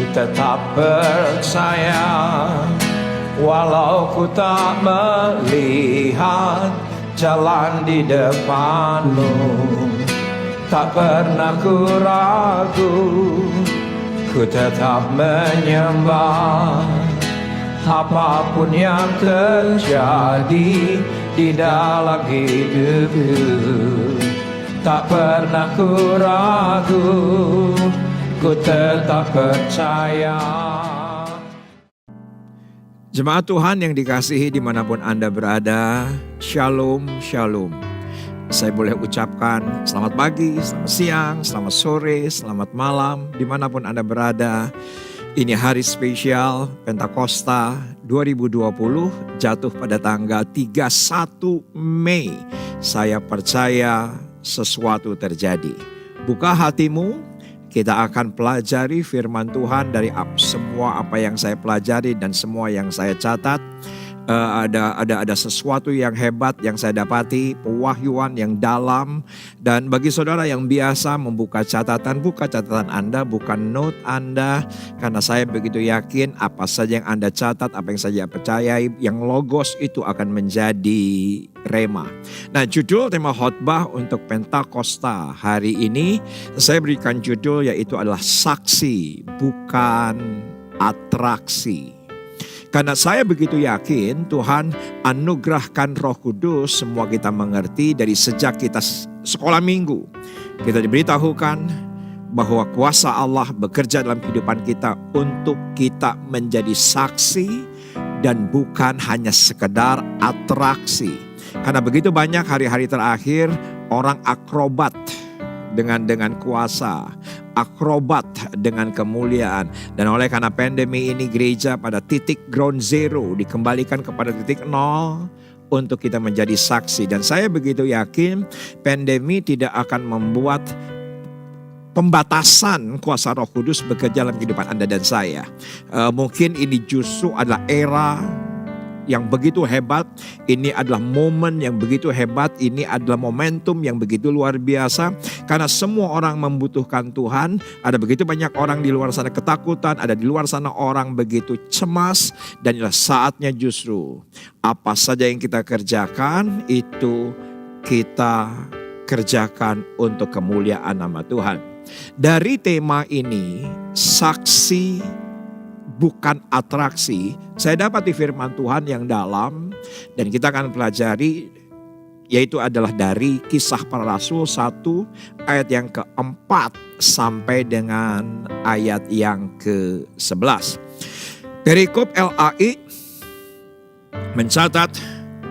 ku tetap percaya, walau ku tak melihat jalan di depanmu. Tak pernah ku ragu, ku tetap menyembah. Apapun yang terjadi di dalam hidupku, tak pernah ku ragu, ku tetap percaya. Jemaat Tuhan yang dikasihi dimanapun Anda berada, Shalom, Shalom. Saya boleh ucapkan selamat pagi, selamat siang, selamat sore, selamat malam, dimanapun Anda berada. Ini hari spesial Pentakosta 2020 jatuh pada tanggal 31 Mei. Saya percaya sesuatu terjadi. Buka hatimu, kita akan pelajari firman Tuhan dari semua apa yang saya pelajari dan semua yang saya catat. Ada sesuatu yang hebat yang saya dapati, pewahyuan yang dalam. Dan bagi saudara yang biasa membuka catatan, buka catatan Anda, bukan note Anda. Karena saya begitu yakin apa saja yang Anda catat, apa yang saya percayai, yang logos itu akan menjadi rema. Nah, judul tema khotbah untuk Pentakosta hari ini, saya berikan judul yaitu adalah saksi bukan atraksi. Karena saya begitu yakin Tuhan anugerahkan Roh Kudus, semua kita mengerti dari sejak kita sekolah minggu. Kita diberitahukan bahwa kuasa Allah bekerja dalam kehidupan kita untuk kita menjadi saksi dan bukan hanya sekedar atraksi. Karena begitu banyak hari-hari terakhir orang akrobat dengan kuasa, akrobat dengan kemuliaan. Dan oleh karena pandemi ini gereja pada titik ground zero dikembalikan kepada titik nol untuk kita menjadi saksi. Dan saya begitu yakin pandemi tidak akan membuat pembatasan kuasa Roh Kudus bekerja dalam kehidupan Anda dan saya. Mungkin ini justru adalah era yang begitu hebat, ini adalah momen yang begitu hebat, ini adalah momentum yang begitu luar biasa. Karena semua orang membutuhkan Tuhan, ada begitu banyak orang di luar sana ketakutan, ada di luar sana orang begitu cemas. Dan inilah saatnya justru apa saja yang kita kerjakan itu kita kerjakan untuk kemuliaan nama Tuhan. Dari tema ini, saksi bukan atraksi, saya dapat di firman Tuhan yang dalam dan kita akan pelajari, yaitu adalah dari Kisah Para Rasul 1 ayat yang keempat sampai dengan ayat yang ke-11. Perikop LAI mencatat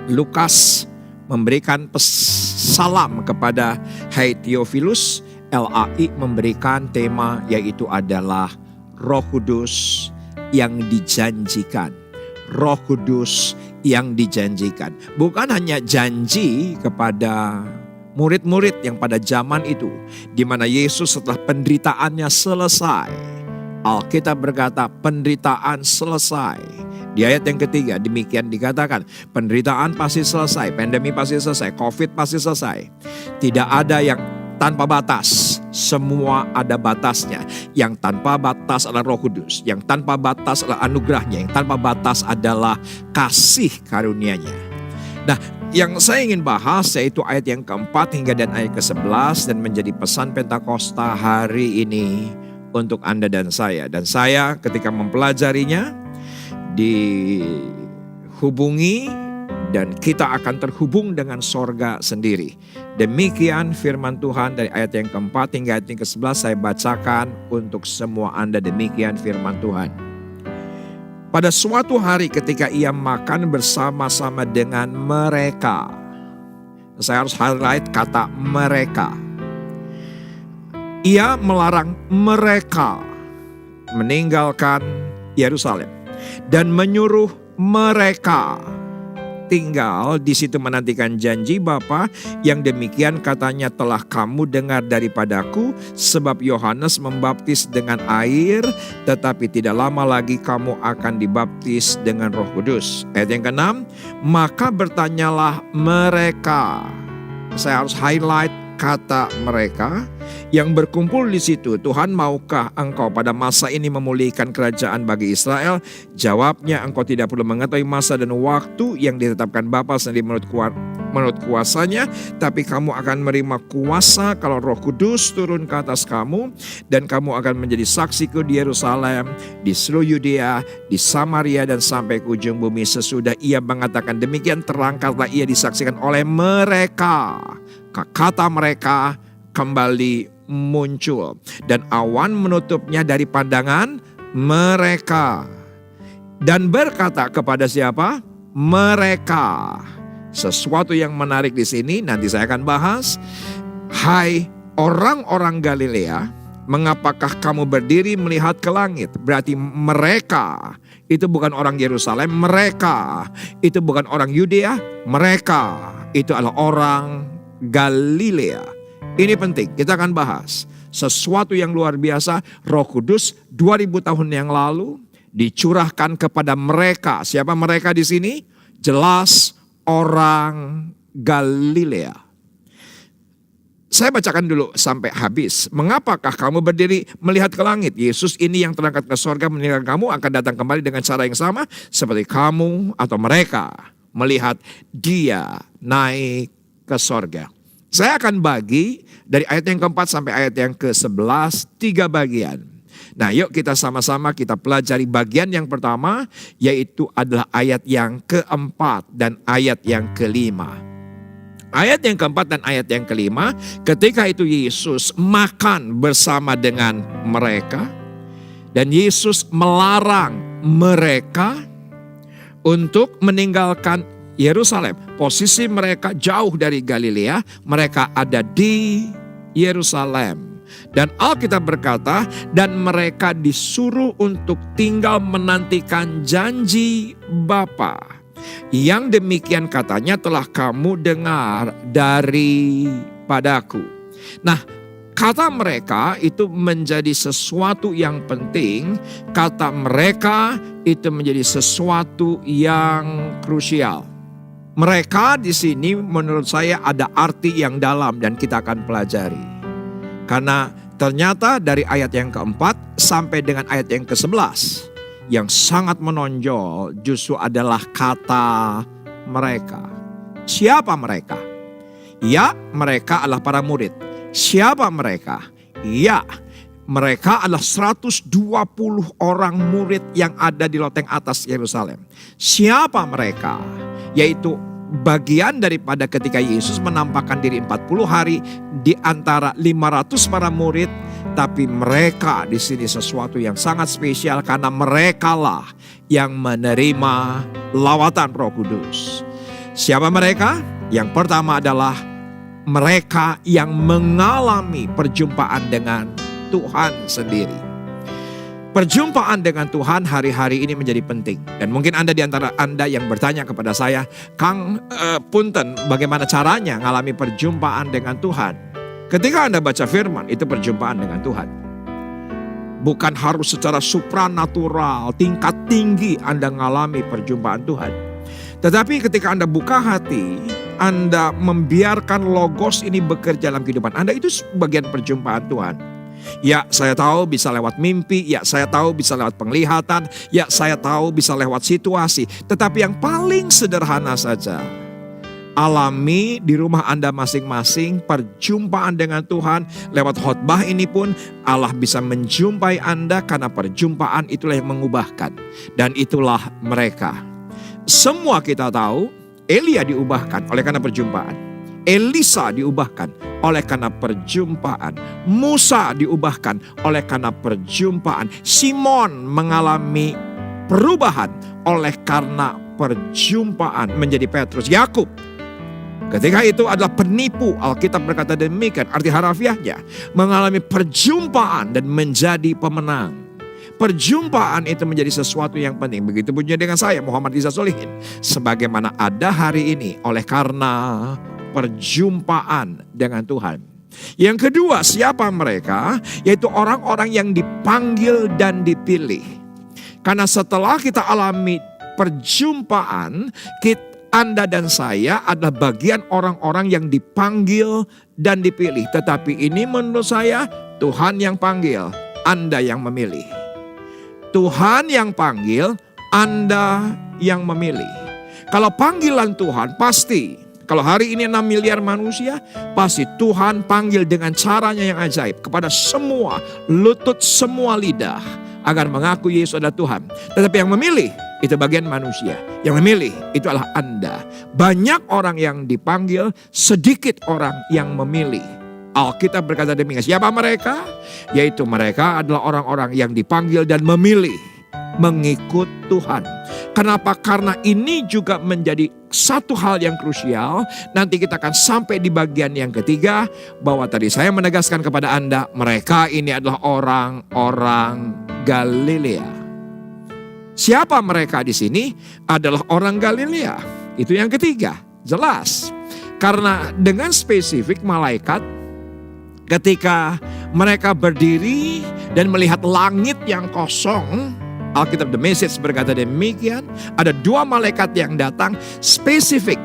Lukas memberikan salam kepada Hai Theophilus. LAI memberikan tema yaitu adalah Roh Kudus yang dijanjikan. Roh Kudus yang dijanjikan. Bukan hanya janji kepada murid-murid yang pada zaman itu, di mana Yesus setelah penderitaannya selesai, Alkitab berkata penderitaan selesai. Di ayat yang ketiga demikian dikatakan, penderitaan pasti selesai, pandemi pasti selesai, COVID pasti selesai. Tidak ada yang tanpa batas, semua ada batasnya. Yang tanpa batas adalah Roh Kudus, yang tanpa batas adalah anugerahnya, yang tanpa batas adalah kasih karunia-Nya. Nah, yang saya ingin bahas yaitu ayat yang keempat hingga dan ayat ke-11 dan menjadi pesan Pentakosta hari ini untuk Anda dan saya. Dan saya ketika mempelajarinya dihubungi dan kita akan terhubung dengan sorga sendiri. Demikian firman Tuhan dari ayat yang keempat hingga ayat yang ke-11 saya bacakan untuk semua Anda. Demikian firman Tuhan. Pada suatu hari ketika ia makan bersama-sama dengan mereka. Saya harus highlight kata mereka. Ia melarang mereka meninggalkan Yerusalem dan menyuruh mereka tinggal di situ menantikan janji Bapa yang demikian katanya telah kamu dengar daripadaku, sebab Yohanes membaptis dengan air, tetapi tidak lama lagi kamu akan dibaptis dengan Roh Kudus. Ayat yang ke-6, maka bertanyalah mereka. Saya harus highlight kata mereka. yang berkumpul di situ, Tuhan, maukah engkau pada masa ini memulihkan kerajaan bagi Israel? Jawabnya, engkau tidak perlu mengetahui masa dan waktu yang ditetapkan Bapa sendiri menurut kuasanya, tapi kamu akan menerima kuasa kalau Roh Kudus turun ke atas kamu, dan kamu akan menjadi saksiku di Yerusalem, di seluruh Yudea, di Samaria, dan sampai ke ujung bumi. Sesudah ia mengatakan demikian, terangkatlah ia disaksikan oleh mereka. Kata mereka kembali muncul, dan awan menutupnya dari pandangan mereka, dan berkata kepada siapa? Mereka. Sesuatu yang menarik di sini nanti saya akan bahas. Hai orang-orang Galilea, mengapakah kamu berdiri melihat ke langit? Berarti mereka itu bukan orang Yerusalem, mereka itu bukan orang Yudea, mereka itu adalah orang Galilea. Ini penting, kita akan bahas sesuatu yang luar biasa. Roh Kudus 2000 tahun yang lalu dicurahkan kepada mereka. Siapa mereka di sini? Jelas orang Galilea. Saya bacakan dulu sampai habis. Mengapakah kamu berdiri melihat ke langit? Yesus ini yang terangkat ke sorga meninggalkan kamu akan datang kembali dengan cara yang sama seperti kamu atau mereka melihat dia naik ke sorga. Saya akan bagi dari ayat yang keempat sampai ayat yang ke-11, 3 bagian. Nah, yuk kita sama-sama kita pelajari bagian yang pertama, yaitu adalah ayat yang keempat dan ayat yang kelima. Ayat yang keempat dan ayat yang kelima, ketika itu Yesus makan bersama dengan mereka, dan Yesus melarang mereka untuk meninggalkan Yerusalem. Posisi mereka jauh dari Galilea, mereka ada di Yerusalem. Dan Alkitab berkata, dan mereka disuruh untuk tinggal menantikan janji Bapa. Yang demikian katanya telah kamu dengar daripadaku. Nah, kata mereka itu menjadi sesuatu yang penting. Kata mereka itu menjadi sesuatu yang krusial. Mereka di sini menurut saya ada arti yang dalam dan kita akan pelajari. Karena ternyata dari ayat yang keempat sampai dengan ayat yang ke-11 yang sangat menonjol justru adalah kata mereka. Siapa mereka? Ya, mereka adalah para murid. Siapa mereka? Ya, mereka adalah 120 orang murid yang ada di loteng atas Yerusalem. Siapa mereka? Yaitu bagian daripada ketika Yesus menampakkan diri 40 hari di antara 500 para murid, tapi mereka di sini sesuatu yang sangat spesial karena merekalah yang menerima lawatan Roh Kudus. Siapa mereka? Yang pertama adalah mereka yang mengalami perjumpaan dengan Tuhan sendiri. Perjumpaan dengan Tuhan hari-hari ini menjadi penting. Dan mungkin Anda di antara Anda yang bertanya kepada saya, Kang Punten, bagaimana caranya ngalami perjumpaan dengan Tuhan? Ketika Anda baca firman, itu perjumpaan dengan Tuhan. Bukan harus secara supranatural, tingkat tinggi Anda ngalami perjumpaan Tuhan. Tetapi ketika Anda buka hati, Anda membiarkan logos ini bekerja dalam kehidupan Anda, itu bagian perjumpaan Tuhan. Ya, saya tahu bisa lewat mimpi, ya saya tahu bisa lewat penglihatan, ya saya tahu bisa lewat situasi. Tetapi yang paling sederhana saja, alami di rumah Anda masing-masing perjumpaan dengan Tuhan. Lewat khotbah ini pun Allah bisa menjumpai Anda karena perjumpaan itulah yang mengubahkan. Dan itulah mereka. Semua kita tahu Elia diubahkan oleh karena perjumpaan. Elisa diubahkan oleh karena perjumpaan. Musa diubahkan oleh karena perjumpaan. Simon mengalami perubahan oleh karena perjumpaan menjadi Petrus. Yakub ketika itu adalah penipu, Alkitab berkata demikian, arti harafiahnya mengalami perjumpaan dan menjadi pemenang. Perjumpaan itu menjadi sesuatu yang penting. Begitu pun dengan saya, Muhammad Iza Solihin. Sebagaimana ada hari ini oleh karena perjumpaan dengan Tuhan. Yang kedua, siapa mereka? Yaitu orang-orang yang dipanggil dan dipilih. Karena setelah kita alami perjumpaan, Anda dan saya adalah bagian orang-orang yang dipanggil dan dipilih. Tetapi ini menurut saya Tuhan yang panggil, Anda yang memilih. Tuhan yang panggil, Anda yang memilih. Kalau panggilan Tuhan pasti, kalau hari ini 6 miliar manusia, pasti Tuhan panggil dengan caranya yang ajaib kepada semua lutut, semua lidah agar mengaku Yesus adalah Tuhan. Tetapi yang memilih itu bagian manusia. Yang memilih itu adalah Anda. Banyak orang yang dipanggil, sedikit orang yang memilih. Alkitab berkata demikian. Siapa mereka? Yaitu mereka adalah orang-orang yang dipanggil dan memilih mengikut Tuhan. Kenapa? Karena ini juga menjadi satu hal yang krusial. Nanti kita akan sampai di bagian yang ketiga, bahwa tadi saya menegaskan kepada Anda, mereka ini adalah orang-orang Galilea. Siapa mereka di sini? Adalah orang Galilea. Itu yang ketiga, jelas. Karena dengan spesifik malaikat ketika mereka berdiri dan melihat langit yang kosong, Alkitab The Message berkata demikian, ada 2 malaikat yang datang spesifik.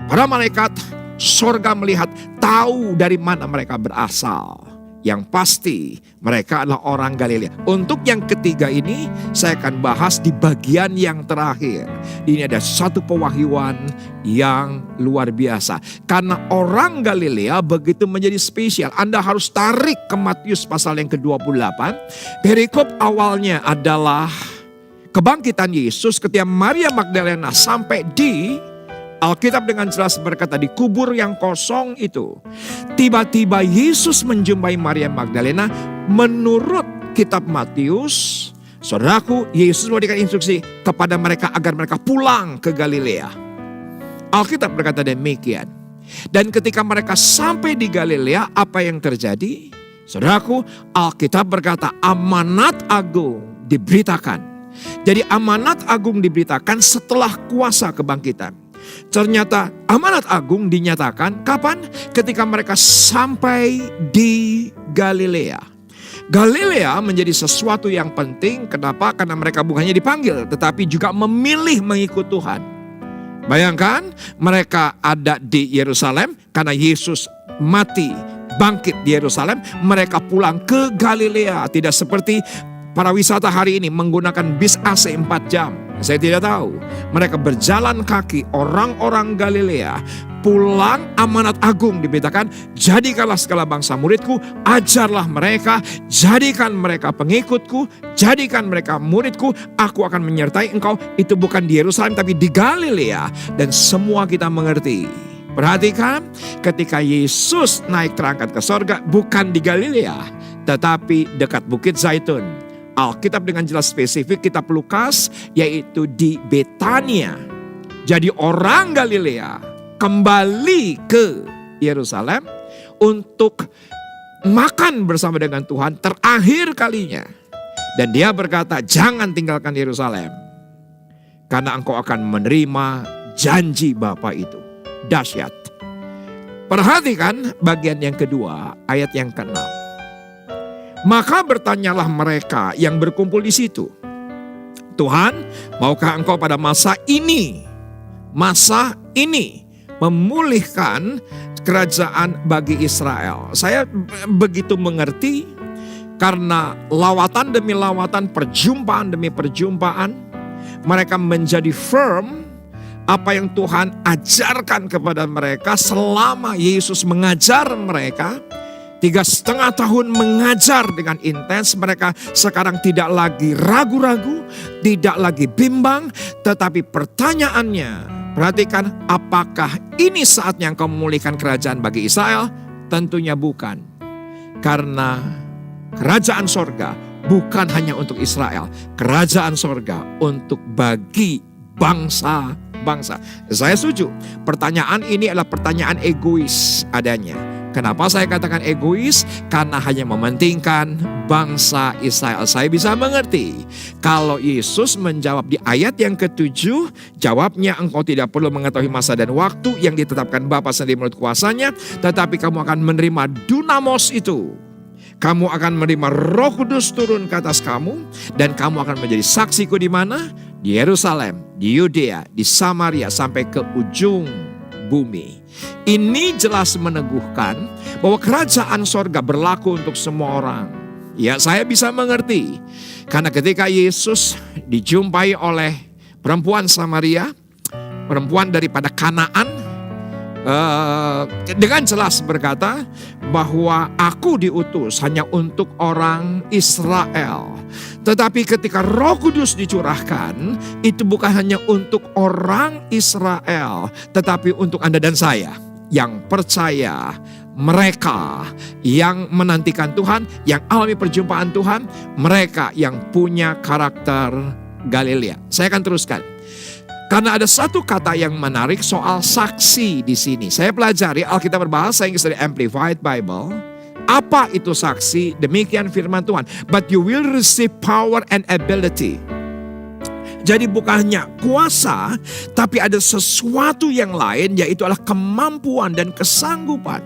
Para malaikat sorga melihat, tahu dari mana mereka berasal. Yang pasti mereka adalah orang Galilea. Untuk yang ketiga ini saya akan bahas di bagian yang terakhir. Ini ada satu pewahyuan yang luar biasa. Karena orang Galilea begitu menjadi spesial. Anda harus tarik ke Matius pasal yang ke-28. Perikop awalnya adalah kebangkitan Yesus ketika Maria Magdalena sampai di Alkitab dengan jelas berkata di kubur yang kosong itu. Tiba-tiba Yesus menjumpai Maria Magdalena. Menurut kitab Matius, saudaraku, Yesus memberikan instruksi kepada mereka agar mereka pulang ke Galilea. Alkitab berkata demikian. Dan ketika mereka sampai di Galilea, apa yang terjadi? Saudaraku, Alkitab berkata amanat agung diberitakan. Jadi amanat agung diberitakan setelah kuasa kebangkitan. Ternyata amanat agung dinyatakan kapan? Ketika mereka sampai di Galilea. Galilea menjadi sesuatu yang penting. Kenapa? Karena mereka bukannya dipanggil, tetapi juga memilih mengikut Tuhan. Bayangkan mereka ada di Yerusalem karena Yesus mati, bangkit di Yerusalem. Mereka pulang ke Galilea. Tidak seperti para wisata hari ini menggunakan bis AC 4 jam. Saya tidak tahu. Mereka berjalan kaki, orang-orang Galilea pulang. Amanat agung diberitakan, jadikanlah segala bangsa muridku, ajarlah mereka, jadikan mereka pengikutku, jadikan mereka muridku, aku akan menyertai engkau. Itu bukan di Yerusalem tapi di Galilea. Dan semua kita mengerti. Perhatikan, ketika Yesus naik terangkat ke sorga, bukan di Galilea, tetapi dekat Bukit Zaitun. Alkitab dengan jelas spesifik kitab Lukas, yaitu di Betania. Jadi orang Galilea kembali ke Yerusalem untuk makan bersama dengan Tuhan terakhir kalinya. Dan dia berkata, jangan tinggalkan Yerusalem, karena engkau akan menerima janji Bapa itu. Dahsyat. Perhatikan bagian yang kedua, ayat yang ke-6. Maka bertanyalah mereka yang berkumpul di situ, Tuhan, maukah engkau pada masa ini memulihkan kerajaan bagi Israel? Saya begitu mengerti karena lawatan demi lawatan, perjumpaan demi perjumpaan, mereka menjadi firm apa yang Tuhan ajarkan kepada mereka selama Yesus mengajar mereka. 3,5 tahun mengajar dengan intens, mereka sekarang tidak lagi ragu-ragu, tidak lagi bimbang, tetapi pertanyaannya, perhatikan, apakah ini saatnya engkau memulihkan kerajaan bagi Israel? Tentunya bukan. Karena kerajaan sorga bukan hanya untuk Israel, kerajaan sorga untuk bagi bangsa-bangsa. Saya setuju, pertanyaan ini adalah pertanyaan egois adanya. Kenapa saya katakan egois? Karena hanya mementingkan bangsa Israel. Saya bisa mengerti. Kalau Yesus menjawab di ayat yang ke-7, jawabnya, engkau tidak perlu mengetahui masa dan waktu yang ditetapkan Bapa sendiri menurut kuasanya, tetapi kamu akan menerima dunamos itu. Kamu akan menerima Roh Kudus turun ke atas kamu, dan kamu akan menjadi saksiku di mana? di Yerusalem, di Yudea, di Samaria, sampai ke ujung bumi. Ini jelas meneguhkan bahwa kerajaan sorga berlaku untuk semua orang. Ya, saya bisa mengerti. Karena ketika Yesus dijumpai oleh perempuan Samaria, perempuan daripada Kanaan, dengan jelas berkata bahwa aku diutus hanya untuk orang Israel. Tetapi ketika Roh Kudus dicurahkan, itu bukan hanya untuk orang Israel, tetapi untuk Anda dan saya yang percaya, mereka yang menantikan Tuhan, yang alami perjumpaan Tuhan, mereka yang punya karakter Galilea. Saya akan teruskan. Karena ada satu kata yang menarik soal saksi di sini. Saya pelajari Alkitab berbahasa Inggris dari Amplified Bible. Apa itu saksi? Demikian firman Tuhan. But you will receive power and ability. Jadi bukan hanya kuasa, tapi ada sesuatu yang lain, yaitu adalah kemampuan dan kesanggupan.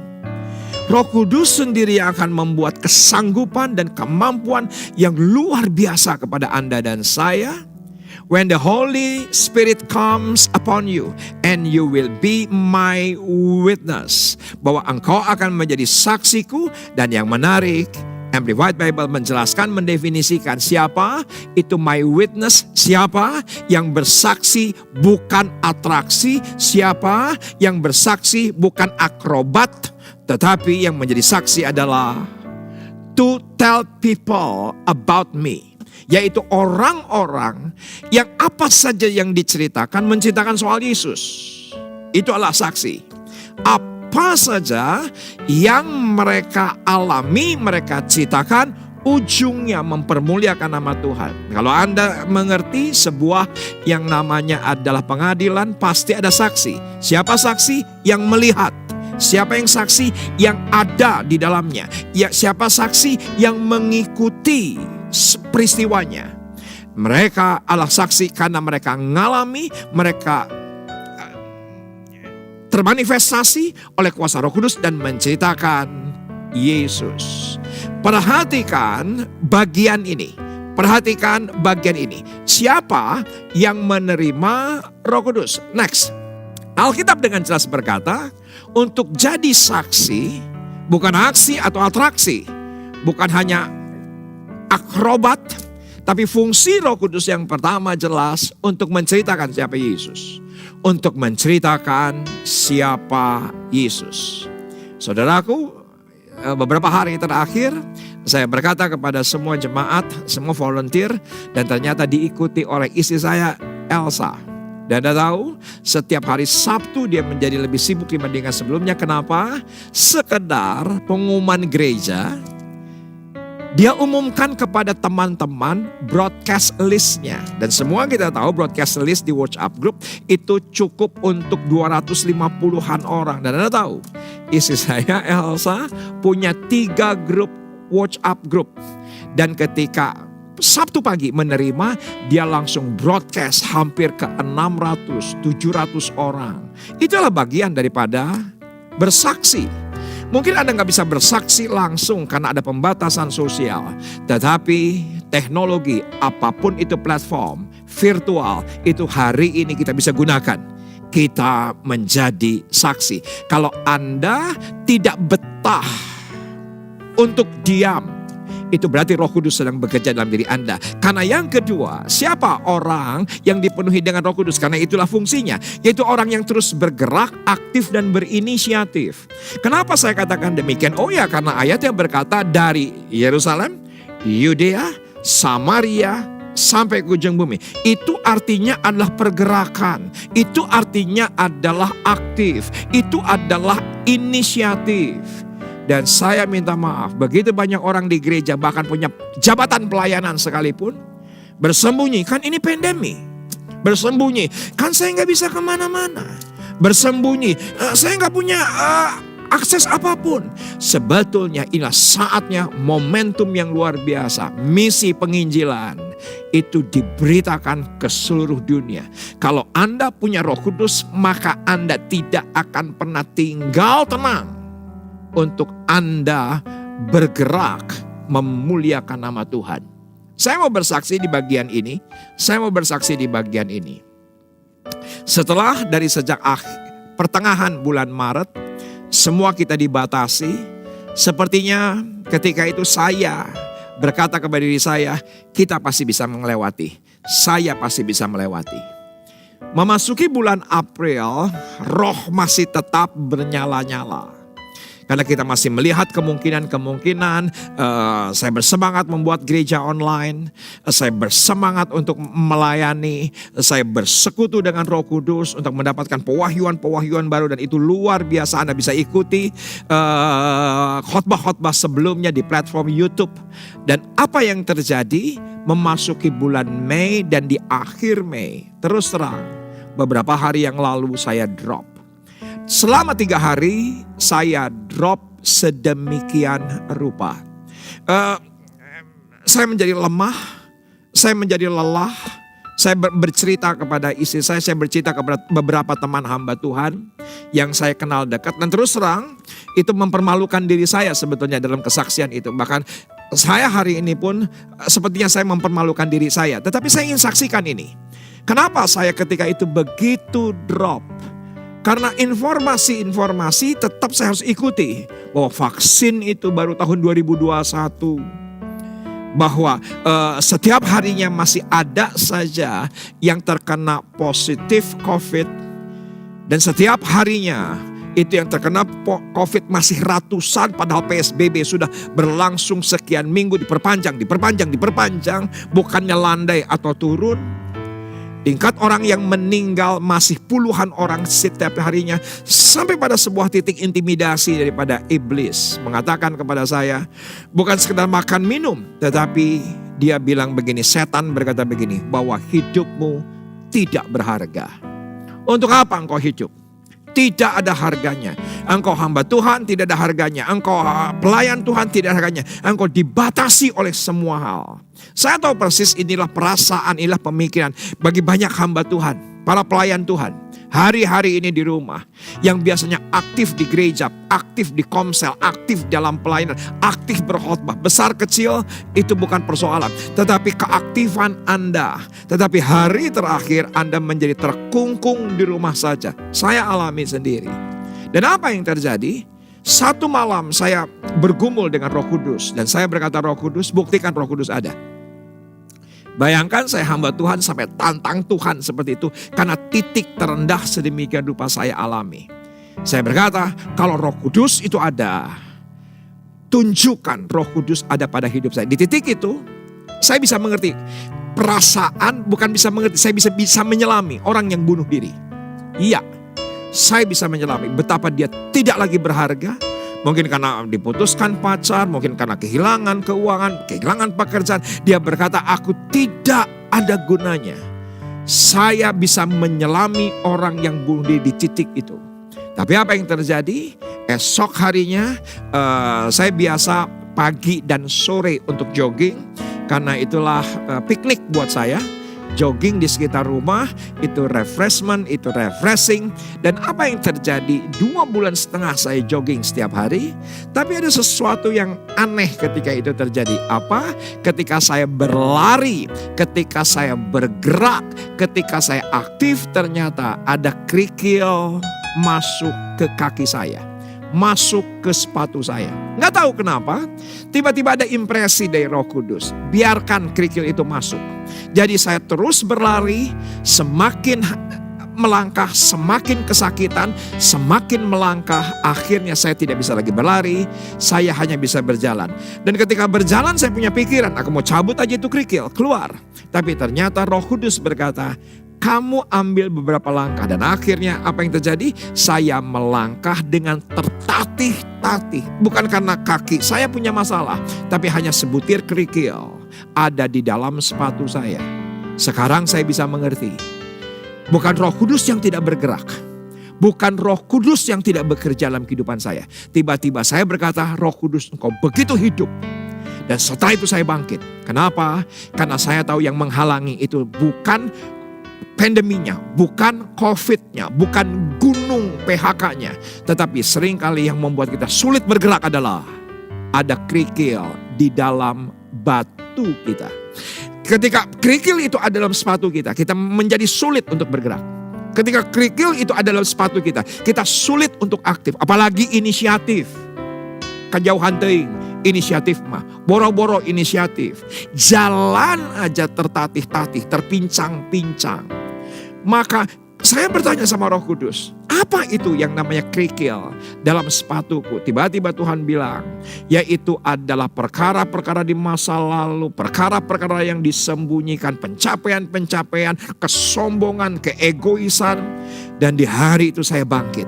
Roh Kudus sendiri akan membuat kesanggupan dan kemampuan yang luar biasa kepada Anda dan saya. When the Holy Spirit comes upon you, and you will be my witness. Bahwa engkau akan menjadi saksiku. Dan yang menarik, Amplified Bible menjelaskan, mendefinisikan siapa itu my witness. Siapa yang bersaksi bukan atraksi. Siapa yang bersaksi bukan akrobat. Tetapi yang menjadi saksi adalah to tell people about me. Yaitu orang-orang yang apa saja yang diceritakan, menceritakan soal Yesus. Itu adalah saksi. Apa saja yang mereka alami, mereka ceritakan, ujungnya mempermuliakan nama Tuhan. Kalau Anda mengerti sebuah yang namanya adalah pengadilan, pasti ada saksi. Siapa saksi? Yang melihat. Siapa yang saksi? Yang ada di dalamnya. Ya, siapa saksi? Yang mengikuti peristiwanya. Mereka adalah saksi karena mereka mengalami, mereka termanifestasi oleh kuasa Roh Kudus dan menceritakan Yesus. Perhatikan bagian ini. Perhatikan bagian ini. Siapa yang menerima Roh Kudus? Next. Alkitab dengan jelas berkata, untuk jadi saksi bukan aksi atau atraksi, bukan hanya akrobat, tapi fungsi Roh Kudus yang pertama jelas untuk menceritakan siapa Yesus. Untuk menceritakan siapa Yesus. Saudaraku, beberapa hari terakhir saya berkata kepada semua jemaat, semua volunteer, dan ternyata diikuti oleh istri saya, Elsa. Dan Anda tahu, setiap hari Sabtu dia menjadi lebih sibuk dibandingkan sebelumnya. Kenapa? Sekedar pengumuman gereja. Dia umumkan kepada teman-teman broadcast listnya. Dan semua kita tahu broadcast list di WhatsApp group itu cukup untuk 250-an orang. Dan Anda tahu, istri saya Elsa punya 3 grup WhatsApp group. Dan ketika Sabtu pagi menerima, dia langsung broadcast hampir ke 600-700 orang. Itulah bagian daripada bersaksi. Mungkin Anda nggak bisa bersaksi langsung karena ada pembatasan sosial. Tetapi teknologi, apapun itu platform, virtual, itu hari ini kita bisa gunakan. Kita menjadi saksi. Kalau Anda tidak betah untuk diam, itu berarti Roh Kudus sedang bekerja dalam diri Anda. Karena yang kedua, siapa orang yang dipenuhi dengan Roh Kudus? Karena itulah fungsinya, yaitu orang yang terus bergerak, aktif dan berinisiatif. Kenapa saya katakan demikian? Oh ya, karena ayatnya berkata dari Yerusalem, Yudea, Samaria, sampai ke ujung bumi. Itu artinya adalah pergerakan. Itu artinya adalah aktif. Itu adalah inisiatif. Dan saya minta maaf, begitu banyak orang di gereja bahkan punya jabatan pelayanan sekalipun, bersembunyi, kan ini pandemi. Bersembunyi, kan saya nggak bisa kemana-mana. Bersembunyi, saya nggak punya akses apapun. Sebetulnya inilah saatnya momentum yang luar biasa. Misi penginjilan itu diberitakan ke seluruh dunia. Kalau Anda punya Roh Kudus, maka Anda tidak akan pernah tinggal tenang untuk Anda bergerak memuliakan nama Tuhan. Saya mau bersaksi di bagian ini. Saya mau bersaksi di bagian ini. Setelah dari sejak pertengahan bulan Maret, semua kita dibatasi. Sepertinya ketika itu saya berkata kepada diri saya, kita pasti bisa melewati. Saya pasti bisa melewati. Memasuki bulan April, roh masih tetap bernyala-nyala. Karena kita masih melihat kemungkinan-kemungkinan. Saya bersemangat membuat gereja online. Saya bersemangat untuk melayani. Saya bersekutu dengan Roh Kudus untuk mendapatkan pewahyuan-pewahyuan baru. Dan itu luar biasa. Anda bisa ikuti khotbah-khotbah sebelumnya di platform YouTube. Dan apa yang terjadi memasuki bulan Mei dan di akhir Mei. Terus terang, beberapa hari yang lalu saya drop. Selama 3 hari saya drop sedemikian rupa. Saya menjadi lemah, saya menjadi lelah. Saya bercerita kepada istri saya bercerita kepada beberapa teman hamba Tuhan yang saya kenal dekat. Dan terus terang itu mempermalukan diri saya sebetulnya dalam kesaksian itu. Bahkan saya hari ini pun sepertinya saya mempermalukan diri saya. Tetapi saya ingin saksikan ini. Kenapa saya ketika itu begitu drop? Karena informasi-informasi tetap saya harus ikuti. Bahwa vaksin itu baru tahun 2021. Bahwa setiap harinya masih ada saja yang terkena positif COVID. Dan setiap harinya itu yang terkena COVID masih ratusan, padahal PSBB sudah berlangsung sekian minggu, diperpanjang. Bukannya landai atau turun. Tingkat orang yang meninggal masih puluhan orang setiap harinya. Sampai pada sebuah titik intimidasi daripada iblis. Mengatakan kepada saya, bukan sekedar makan minum. Tetapi dia bilang begini, setan berkata begini, bahwa hidupmu tidak berharga. Untuk apa engkau hidup? Tidak ada harganya. Engkau hamba Tuhan tidak ada harganya. Engkau pelayan Tuhan tidak ada harganya. Engkau dibatasi oleh semua hal. Saya tahu persis inilah perasaan, inilah pemikiran bagi banyak hamba Tuhan, para pelayan Tuhan. Hari-hari ini di rumah, yang biasanya aktif di gereja, aktif di komsel, aktif dalam pelayanan, aktif berkhotbah, besar kecil itu bukan persoalan. Tetapi keaktifan Anda, tetapi hari terakhir Anda menjadi terkungkung di rumah saja. Saya alami sendiri. Dan apa yang terjadi? Satu malam saya bergumul dengan Roh Kudus. Dan saya berkata, Roh Kudus, buktikan Roh Kudus ada. Bayangkan saya hamba Tuhan sampai tantang Tuhan seperti itu. Karena titik terendah sedemikian rupa saya alami. Saya berkata, kalau Roh Kudus itu ada, tunjukkan Roh Kudus ada pada hidup saya. Di titik itu, saya bisa mengerti. Perasaan bukan bisa mengerti, saya bisa menyelami orang yang bunuh diri. Iya, saya bisa menyelami betapa dia tidak lagi berharga. Mungkin karena diputuskan pacar, mungkin karena kehilangan keuangan, kehilangan pekerjaan. Dia berkata, aku tidak ada gunanya. Saya bisa menyelami orang yang bunuh diri di titik itu. Tapi apa yang terjadi? Esok harinya saya biasa pagi dan sore untuk jogging. Karena itulah piknik buat saya. Jogging di sekitar rumah, itu refreshment, itu refreshing. Dan apa yang terjadi? 2,5 bulan saya jogging setiap hari. Tapi ada sesuatu yang aneh ketika itu terjadi. Apa? Ketika saya berlari, ketika saya bergerak, ketika saya aktif, ternyata ada kerikil masuk ke kaki saya. Masuk ke sepatu saya. Nggak tahu kenapa, tiba-tiba ada impresi dari Roh Kudus. Biarkan kerikil itu masuk. Jadi saya terus berlari, semakin melangkah, semakin kesakitan, semakin melangkah. Akhirnya saya tidak bisa lagi berlari, saya hanya bisa berjalan. Dan ketika berjalan saya punya pikiran, aku mau cabut aja itu kerikil, keluar. Tapi ternyata Roh Kudus berkata, kamu ambil beberapa langkah. Dan akhirnya apa yang terjadi? Saya melangkah dengan tertatih-tatih. Bukan karena kaki saya punya masalah, tapi hanya sebutir kerikil ada di dalam sepatu saya. Sekarang saya bisa mengerti. Bukan Roh Kudus yang tidak bergerak. Bukan Roh Kudus yang tidak bekerja dalam kehidupan saya. Tiba-tiba saya berkata, Roh Kudus engkau begitu hidup. Dan setelah itu saya bangkit. Kenapa? Karena saya tahu yang menghalangi itu bukan pandeminya, bukan COVID-nya, bukan gunung PHK-nya. Tetapi seringkali yang membuat kita sulit bergerak adalah ada kerikil di dalam batu kita. Ketika kerikil itu ada dalam sepatu kita menjadi sulit untuk bergerak. Ketika kerikil itu ada dalam sepatu kita sulit untuk aktif. Apalagi inisiatif. Kejauhan teing, inisiatif mah. Boro-boro inisiatif. Jalan aja tertatih-tatih, terpincang-pincang. Maka saya bertanya sama Roh Kudus, apa itu yang namanya kerikil dalam sepatuku? Tiba-tiba Tuhan bilang, yaitu adalah perkara-perkara di masa lalu, perkara-perkara yang disembunyikan, pencapaian-pencapaian, kesombongan, keegoisan. Dan di hari itu saya bangkit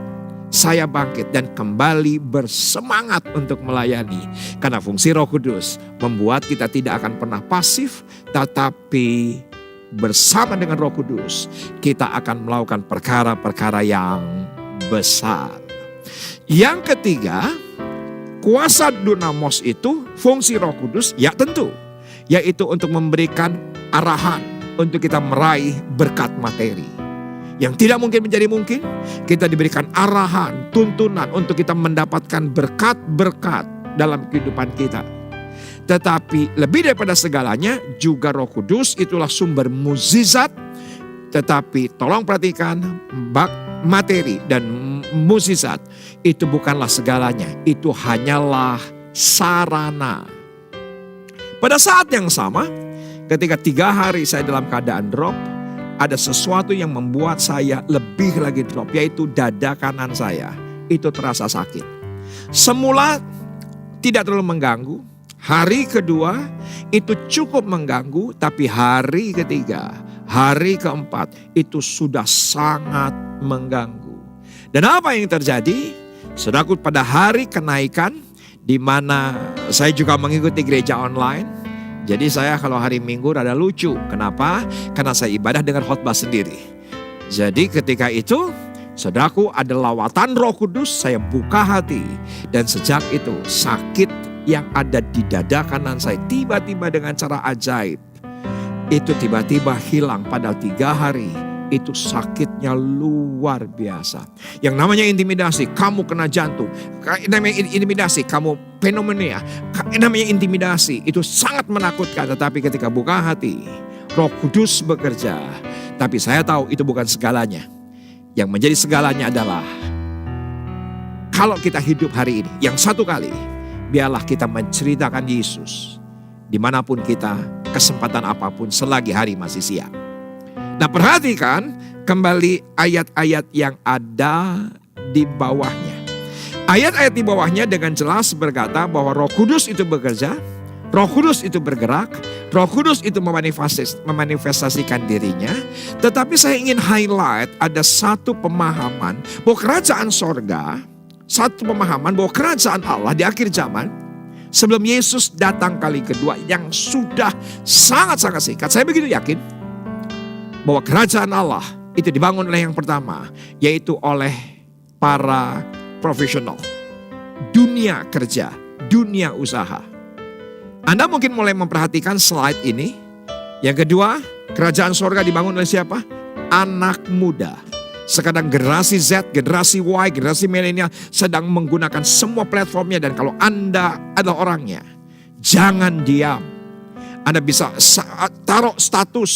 dan kembali bersemangat untuk melayani. Karena fungsi Roh Kudus membuat kita tidak akan pernah pasif, tetapi bersama dengan Roh Kudus kita akan melakukan perkara-perkara yang besar. Yang ketiga, kuasa dunamos itu fungsi Roh Kudus, ya tentu, yaitu untuk memberikan arahan untuk kita meraih berkat materi. Yang tidak mungkin menjadi mungkin, kita diberikan arahan, tuntunan untuk kita mendapatkan berkat-berkat dalam kehidupan kita. Tetapi lebih daripada segalanya juga Roh Kudus itulah sumber mukjizat. Tetapi tolong perhatikan, materi dan mukjizat itu bukanlah segalanya. Itu hanyalah sarana. Pada saat yang sama, ketika 3 hari saya dalam keadaan drop, ada sesuatu yang membuat saya lebih lagi drop, yaitu dada kanan saya. Itu terasa sakit. Semula tidak terlalu mengganggu. Hari kedua itu cukup mengganggu, tapi hari ketiga, hari keempat itu sudah sangat mengganggu. Dan apa yang terjadi? Saudaraku, pada hari kenaikan di mana saya juga mengikuti gereja online. Jadi saya kalau hari Minggu rada lucu. Kenapa? Karena saya ibadah dengan khotbah sendiri. Jadi ketika itu, saudaraku, ada lawatan Roh Kudus, saya buka hati. Dan sejak itu sakit yang ada di dada kanan saya tiba-tiba dengan cara ajaib itu tiba-tiba hilang. Padahal 3 hari itu sakitnya luar biasa. Yang namanya intimidasi, kamu kena jantung. Namanya intimidasi, kamu pneumonia. Namanya intimidasi, itu sangat menakutkan. Tetapi ketika buka hati, Roh Kudus bekerja. Tapi saya tahu itu bukan segalanya. Yang menjadi segalanya adalah kalau kita hidup hari ini, yang satu kali, biarlah kita menceritakan Yesus dimanapun kita, kesempatan apapun, selagi hari masih siang. Nah, perhatikan kembali ayat-ayat yang ada di bawahnya. Ayat-ayat di bawahnya dengan jelas berkata bahwa Roh Kudus itu bekerja, Roh Kudus itu bergerak, Roh Kudus itu memanifestasikan dirinya. Tetapi saya ingin highlight ada satu pemahaman bahwa kerajaan sorga, satu pemahaman bahwa kerajaan Allah di akhir zaman, sebelum Yesus datang kali kedua yang sudah sangat-sangat singkat. Saya begitu yakin bahwa kerajaan Allah itu dibangun oleh yang pertama, yaitu oleh para profesional. Dunia kerja, dunia usaha. Anda mungkin mulai memperhatikan slide ini. Yang kedua, kerajaan sorga dibangun oleh siapa? Anak muda. Sekarang generasi Z, generasi Y, generasi milenial sedang menggunakan semua platformnya. Dan kalau Anda adalah orangnya, jangan diam. Anda bisa taruh status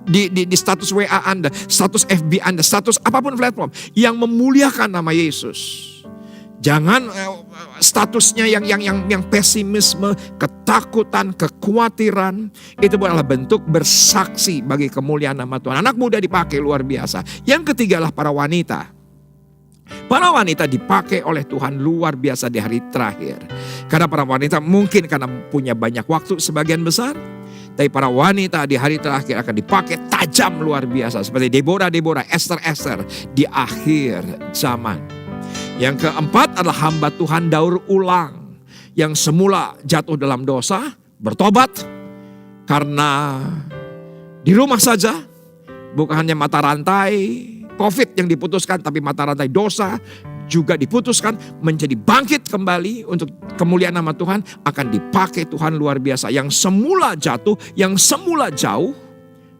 di status WA Anda, status FB Anda, status apapun platform yang memuliakan nama Yesus. Jangan statusnya yang pesimisme, ketakutan, kekhawatiran. Itu adalah bentuk bersaksi bagi kemuliaan nama Tuhan. Anak muda dipakai luar biasa. Yang ketiga adalah para wanita. Para wanita dipakai oleh Tuhan luar biasa di hari terakhir. Karena para wanita mungkin karena punya banyak waktu sebagian besar. Tapi para wanita di hari terakhir akan dipakai tajam luar biasa. Seperti Deborah, Esther di akhir zaman. Yang keempat adalah hamba Tuhan daur ulang. Yang semula jatuh dalam dosa, bertobat. Karena di rumah saja, bukan hanya mata rantai COVID yang diputuskan, tapi mata rantai dosa juga diputuskan menjadi bangkit kembali untuk kemuliaan nama Tuhan. Akan dipakai Tuhan luar biasa. Yang semula jatuh, yang semula jauh,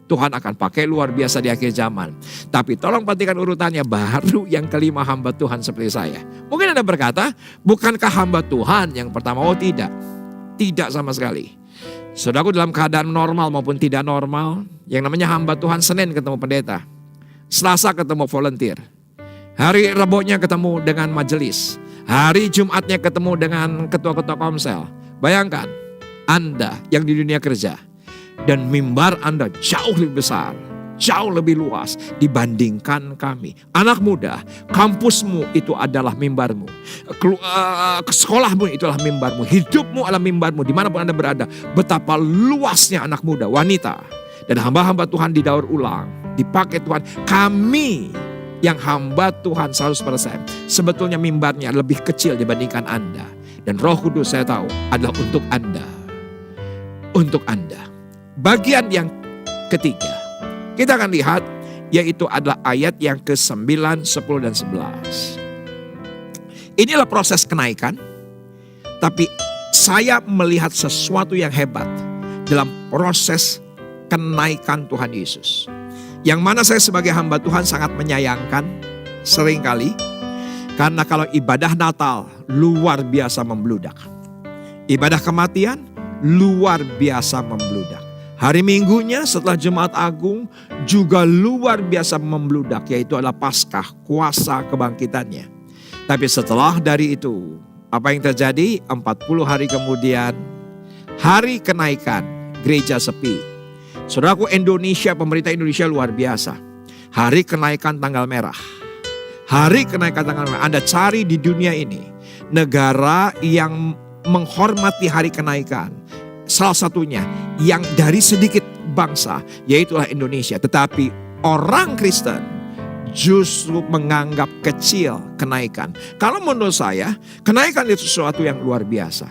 Tuhan akan pakai luar biasa di akhir zaman. Tapi tolong perhatikan urutannya, baru yang kelima hamba Tuhan seperti saya. Mungkin Anda berkata, bukankah hamba Tuhan yang pertama? Oh tidak, tidak sama sekali. Saudaraku, dalam keadaan normal maupun tidak normal, yang namanya hamba Tuhan, Senin ketemu pendeta, Selasa ketemu volunteer, hari Rabunya ketemu dengan majelis, hari Jumatnya ketemu dengan ketua-ketua komsel. Bayangkan Anda yang di dunia kerja dan mimbar Anda jauh lebih besar, jauh lebih luas dibandingkan kami. Anak muda, kampusmu itu adalah mimbarmu. Sekolahmu itu adalah mimbarmu. Hidupmu adalah mimbarmu dimanapun Anda berada. Betapa luasnya anak muda, wanita, dan hamba-hamba Tuhan didaur ulang, dipakai Tuhan. Kami yang hamba Tuhan 100% sebetulnya mimbarnya lebih kecil dibandingkan Anda. Dan Roh Kudus saya tahu adalah untuk Anda. Untuk Anda. Bagian yang ketiga, kita akan lihat, yaitu adalah ayat yang ke-9, 10, dan 11. Inilah proses kenaikan, tapi saya melihat sesuatu yang hebat dalam proses kenaikan Tuhan Yesus. Yang mana saya sebagai hamba Tuhan sangat menyayangkan seringkali, karena kalau ibadah Natal luar biasa membludak. Ibadah kematian luar biasa membludak. Hari Minggunya setelah Jumat Agung juga luar biasa membludak, yaitu adalah Paskah, kuasa kebangkitannya. Tapi setelah dari itu, apa yang terjadi? 40 hari kemudian, hari kenaikan, gereja sepi. Saudaraku, Indonesia, pemerintah Indonesia luar biasa. Hari kenaikan tanggal merah. Hari kenaikan tanggal merah. Anda cari di dunia ini negara yang menghormati hari kenaikan. Salah satunya yang dari sedikit bangsa, yaitulah Indonesia. Tetapi orang Kristen justru menganggap kecil kenaikan. Kalau menurut saya, kenaikan itu sesuatu yang luar biasa.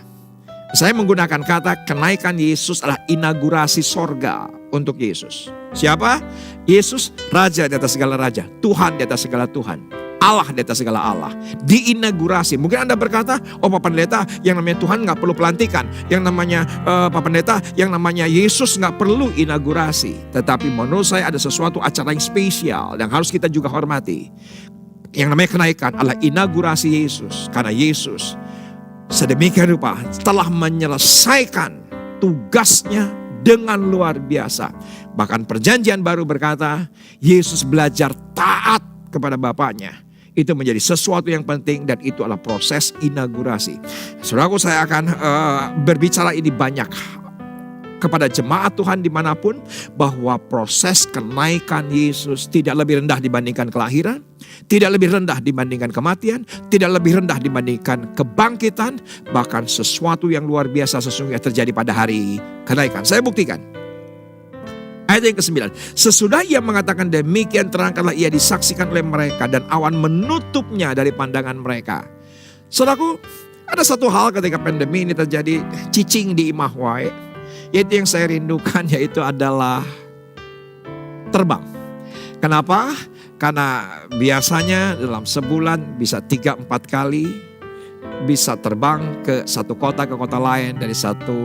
Saya menggunakan kata kenaikan Yesus adalah inaugurasi sorga untuk Yesus. Siapa? Yesus, Raja di atas segala raja, Tuhan di atas segala Tuhan, Allah di atas segala Allah. Diinaugurasi. Mungkin Anda berkata, oh Pak Pendeta, yang namanya Tuhan gak perlu pelantikan. Yang namanya Pak Pendeta, yang namanya Yesus gak perlu inaugurasi. Tetapi menurut saya ada sesuatu acara yang spesial yang harus kita juga hormati. Yang namanya kenaikan adalah inaugurasi Yesus. Karena Yesus sedemikian rupa telah menyelesaikan tugasnya dengan luar biasa. Bahkan perjanjian baru berkata, Yesus belajar taat kepada Bapaknya. Itu menjadi sesuatu yang penting dan itu adalah proses inaugurasi. Saudaraku, saya akan berbicara ini banyak kepada jemaat Tuhan dimanapun, bahwa proses kenaikan Yesus tidak lebih rendah dibandingkan kelahiran, tidak lebih rendah dibandingkan kematian, tidak lebih rendah dibandingkan kebangkitan, bahkan sesuatu yang luar biasa sesungguhnya terjadi pada hari kenaikan. Saya buktikan. Ayat yang ke-9. Sesudah ia mengatakan demikian, terangkanlah ia disaksikan oleh mereka dan awan menutupnya dari pandangan mereka. Saudaraku, ada satu hal ketika pandemi ini terjadi, cicing di imah wae, yaitu yang saya rindukan, yaitu adalah terbang. Kenapa? Karena biasanya dalam sebulan bisa 3-4 kali bisa terbang ke satu kota ke kota lain, dari satu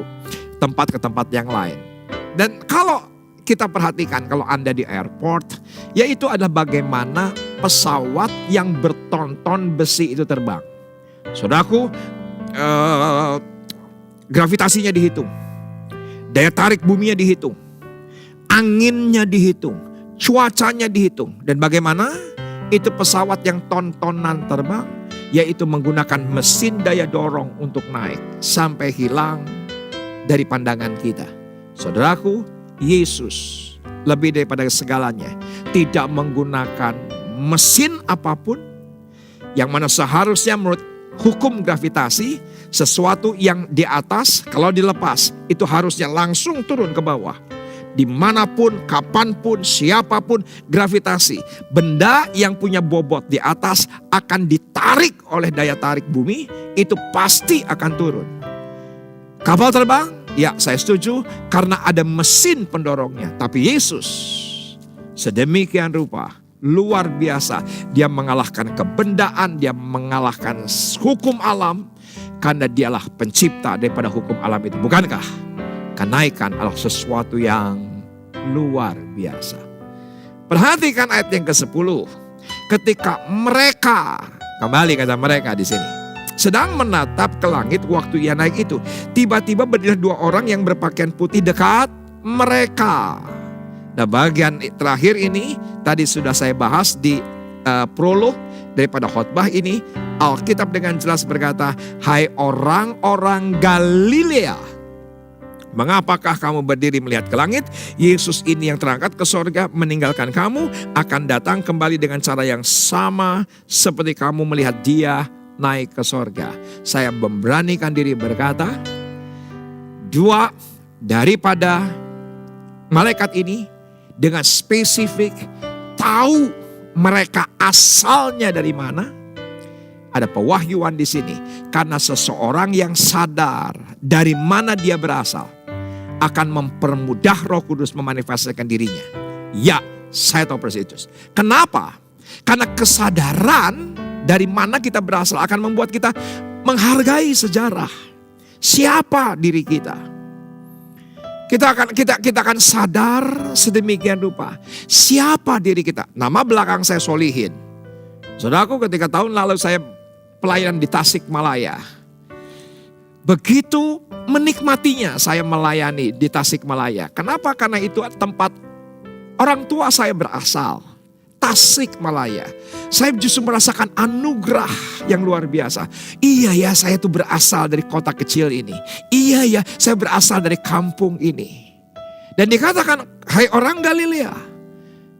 tempat ke tempat yang lain. Dan kalau kita perhatikan, kalau Anda di airport, yaitu adalah bagaimana pesawat yang bertonton besi itu terbang. Saudaraku, gravitasinya dihitung, daya tarik buminya dihitung, anginnya dihitung, cuacanya dihitung. Dan bagaimana itu pesawat yang tontonan terbang, yaitu menggunakan mesin daya dorong untuk naik sampai hilang dari pandangan kita. Saudaraku, Yesus lebih daripada segalanya tidak menggunakan mesin apapun, yang mana seharusnya menurut hukum gravitasi sesuatu yang di atas kalau dilepas itu harusnya langsung turun ke bawah. Dimanapun, kapanpun, siapapun, gravitasi, benda yang punya bobot di atas akan ditarik oleh daya tarik bumi, itu pasti akan turun. Kapal terbang? Ya, saya setuju, karena ada mesin pendorongnya. Tapi Yesus sedemikian rupa, luar biasa. Dia mengalahkan kebendaan, dia mengalahkan hukum alam, karena dialah pencipta daripada hukum alam itu. Bukankah kenaikan adalah sesuatu yang luar biasa? Perhatikan ayat yang ke-10. Ketika mereka, kembali kata mereka di sini, sedang menatap ke langit waktu ia naik itu. Tiba-tiba berdiri dua orang yang berpakaian putih dekat mereka. Nah, bagian terakhir ini tadi sudah saya bahas di prolog daripada khotbah ini. Alkitab dengan jelas berkata, hai orang-orang Galilea, mengapakah kamu berdiri melihat ke langit? Yesus ini yang terangkat ke sorga meninggalkan kamu akan datang kembali dengan cara yang sama seperti kamu melihat dia naik ke sorga. Saya memberanikan diri berkata, dua daripada malaikat ini dengan spesifik tahu mereka asalnya dari mana. Ada pewahyuan di sini karena seseorang yang sadar dari mana dia berasal akan mempermudah Roh Kudus memanifestasikan dirinya. Ya, saya tahu persis itu. Kenapa? Karena kesadaran dari mana kita berasal akan membuat kita menghargai sejarah. Siapa diri kita? Kita akan sadar sedemikian rupa. Siapa diri kita? Nama belakang saya Solihin. Saudaraku, ketika tahun lalu saya pelayanan di Tasikmalaya. Begitu menikmatinya saya melayani di Tasikmalaya. Kenapa? Karena itu tempat orang tua saya berasal. Tasikmalaya. Saya justru merasakan anugerah yang luar biasa. Iya ya, saya itu berasal dari kota kecil ini. Iya ya, saya berasal dari kampung ini. Dan dikatakan, hai orang Galilea.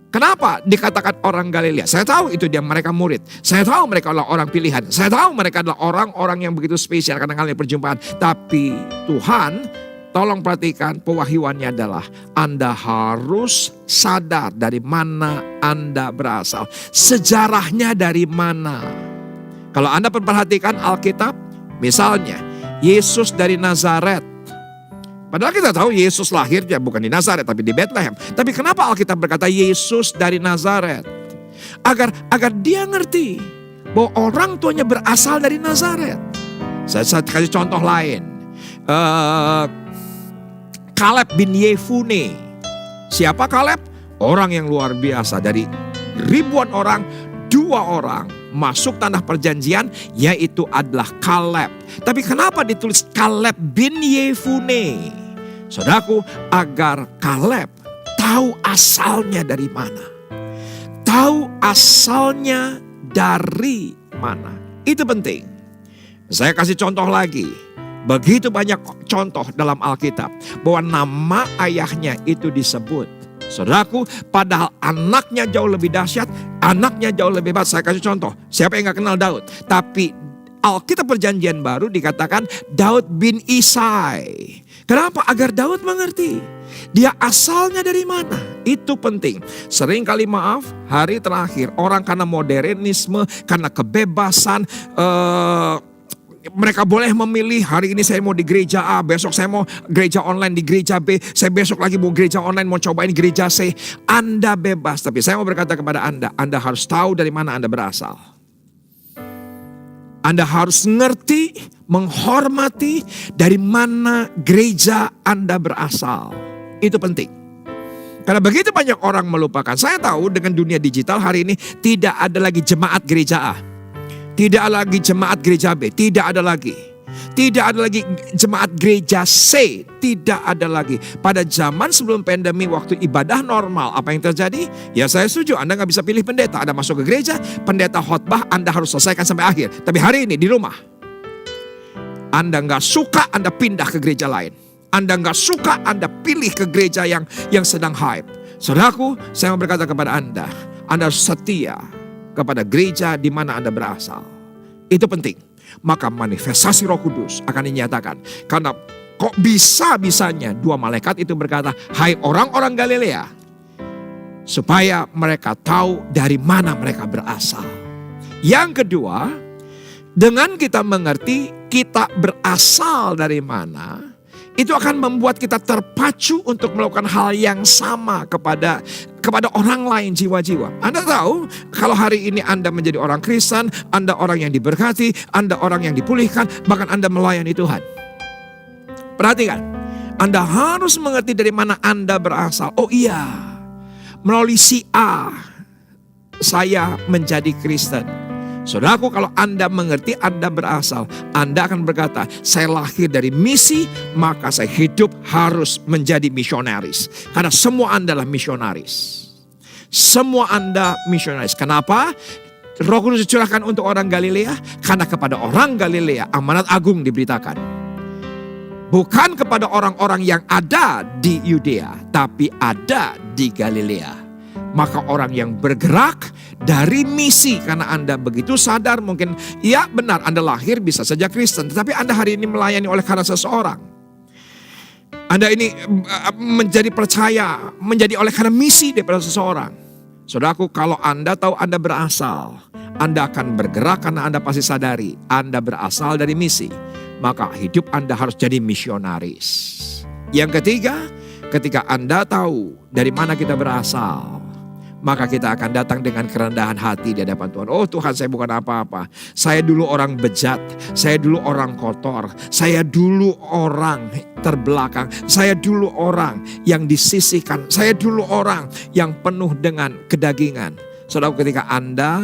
Kenapa dikatakan orang Galilea? Saya tahu itu dia mereka murid. Saya tahu mereka adalah orang pilihan. Saya tahu mereka adalah orang-orang yang begitu spesial karena kali perjumpaan. Tapi Tuhan, tolong perhatikan pewahyuannya adalah Anda harus sadar dari mana Anda berasal. Sejarahnya dari mana. Kalau Anda perhatikan Alkitab, misalnya Yesus dari Nazaret. Padahal kita tahu Yesus lahirnya bukan di Nazaret tapi di Bethlehem. Tapi kenapa Alkitab berkata Yesus dari Nazaret? Agar dia ngerti bahwa orang tuanya berasal dari Nazaret. Saya kasih contoh lain. Kaleb bin Yefune. Siapa Kaleb? Orang yang luar biasa. Dari ribuan orang, 2 orang masuk tanah perjanjian, yaitu adalah Kaleb. Tapi kenapa ditulis Kaleb bin Yefune? Saudaraku, agar Kaleb tahu asalnya dari mana. Tahu asalnya dari mana. Itu penting. Saya kasih contoh lagi. Begitu banyak contoh dalam Alkitab bahwa nama ayahnya itu disebut. Saudaraku, padahal anaknya jauh lebih dahsyat, anaknya jauh lebih hebat. Saya kasih contoh, siapa yang gak kenal Daud? Tapi Alkitab Perjanjian Baru dikatakan Daud bin Isai. Kenapa? Agar Daud mengerti dia asalnya dari mana. Itu penting. Sering kali maaf, hari terakhir orang karena modernisme, karena kebebasan, mereka boleh memilih, hari ini saya mau di gereja A, besok saya mau gereja online di gereja B, saya besok lagi mau gereja online, mau cobain gereja C. Anda bebas, tapi saya mau berkata kepada Anda harus tahu dari mana Anda berasal. Anda harus ngerti, menghormati dari mana gereja Anda berasal. Itu penting. Karena begitu banyak orang melupakan. Saya tahu dengan dunia digital hari ini tidak ada lagi jemaat gereja A. Tidak ada lagi jemaat gereja B, tidak ada lagi. Tidak ada lagi jemaat gereja C, tidak ada lagi. Pada zaman sebelum pandemi, waktu ibadah normal, apa yang terjadi? Ya saya setuju, Anda gak bisa pilih pendeta. Anda masuk ke gereja, pendeta khotbah, Anda harus selesaikan sampai akhir. Tapi hari ini di rumah, Anda gak suka, Anda pindah ke gereja lain. Anda gak suka, Anda pilih ke gereja yang sedang hype. Saudaraku, saya mau berkata kepada Anda harus setia kepada gereja di mana Anda berasal. Itu penting. Maka manifestasi Roh Kudus akan dinyatakan. Karena kok bisa-bisanya 2 malaikat itu berkata, hai orang-orang Galilea, supaya mereka tahu dari mana mereka berasal. Yang kedua, dengan kita mengerti kita berasal dari mana, itu akan membuat kita terpacu untuk melakukan hal yang sama kepada orang lain, jiwa-jiwa. Anda tahu kalau hari ini Anda menjadi orang Kristen, Anda orang yang diberkati, Anda orang yang dipulihkan, bahkan Anda melayani Tuhan. Perhatikan, Anda harus mengerti dari mana Anda berasal. Oh iya, melalui si A saya menjadi Kristen. Saudaraku, kalau Anda mengerti, Anda berasal, Anda akan berkata, saya lahir dari misi, maka saya hidup harus menjadi misionaris. Karena semua Anda adalah misionaris. Semua Anda misionaris. Kenapa? Roh Kudus dicurahkan untuk orang Galilea, karena kepada orang Galilea amanat agung diberitakan. Bukan kepada orang-orang yang ada di Yudea, tapi ada di Galilea. Maka orang yang bergerak dari misi, karena Anda begitu sadar, mungkin ya benar Anda lahir bisa saja Kristen, tetapi Anda hari ini melayani oleh karena seseorang. Anda ini menjadi percaya, menjadi oleh karena misi daripada seseorang. Saudaraku, kalau Anda tahu Anda berasal, Anda akan bergerak karena Anda pasti sadari Anda berasal dari misi. Maka hidup Anda harus jadi misionaris. Yang ketiga, ketika Anda tahu dari mana kita berasal, maka kita akan datang dengan kerendahan hati di hadapan Tuhan. Oh Tuhan, saya bukan apa-apa. Saya dulu orang bejat. Saya dulu orang kotor. Saya dulu orang terbelakang. Saya dulu orang yang disisihkan. Saya dulu orang yang penuh dengan kedagingan. Saudara, ketika Anda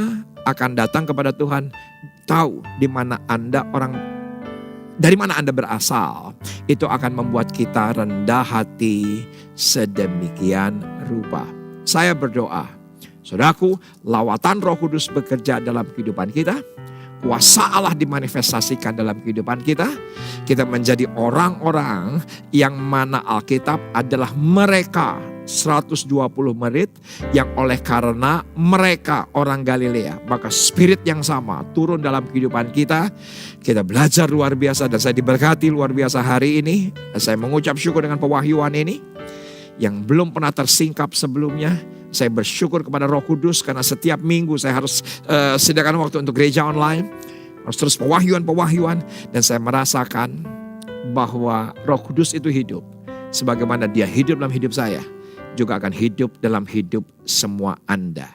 akan datang kepada Tuhan, tahu di mana Anda dari mana Anda berasal, itu akan membuat kita rendah hati sedemikian rupa. Saya berdoa, saudaraku, lawatan Roh Kudus bekerja dalam kehidupan kita. Kuasa Allah dimanifestasikan dalam kehidupan kita. Kita menjadi orang-orang yang mana Alkitab adalah mereka 120 murid yang oleh karena mereka orang Galilea, maka spirit yang sama turun dalam kehidupan kita. Kita belajar luar biasa dan saya diberkati luar biasa hari ini. Saya mengucap syukur dengan pewahyuan ini yang belum pernah tersingkap sebelumnya. Saya bersyukur kepada Roh Kudus karena setiap minggu saya harus sediakan waktu untuk gereja online. Harus terus pewahyuan. Dan saya merasakan bahwa Roh Kudus itu hidup. Sebagaimana dia hidup dalam hidup saya, juga akan hidup dalam hidup semua Anda.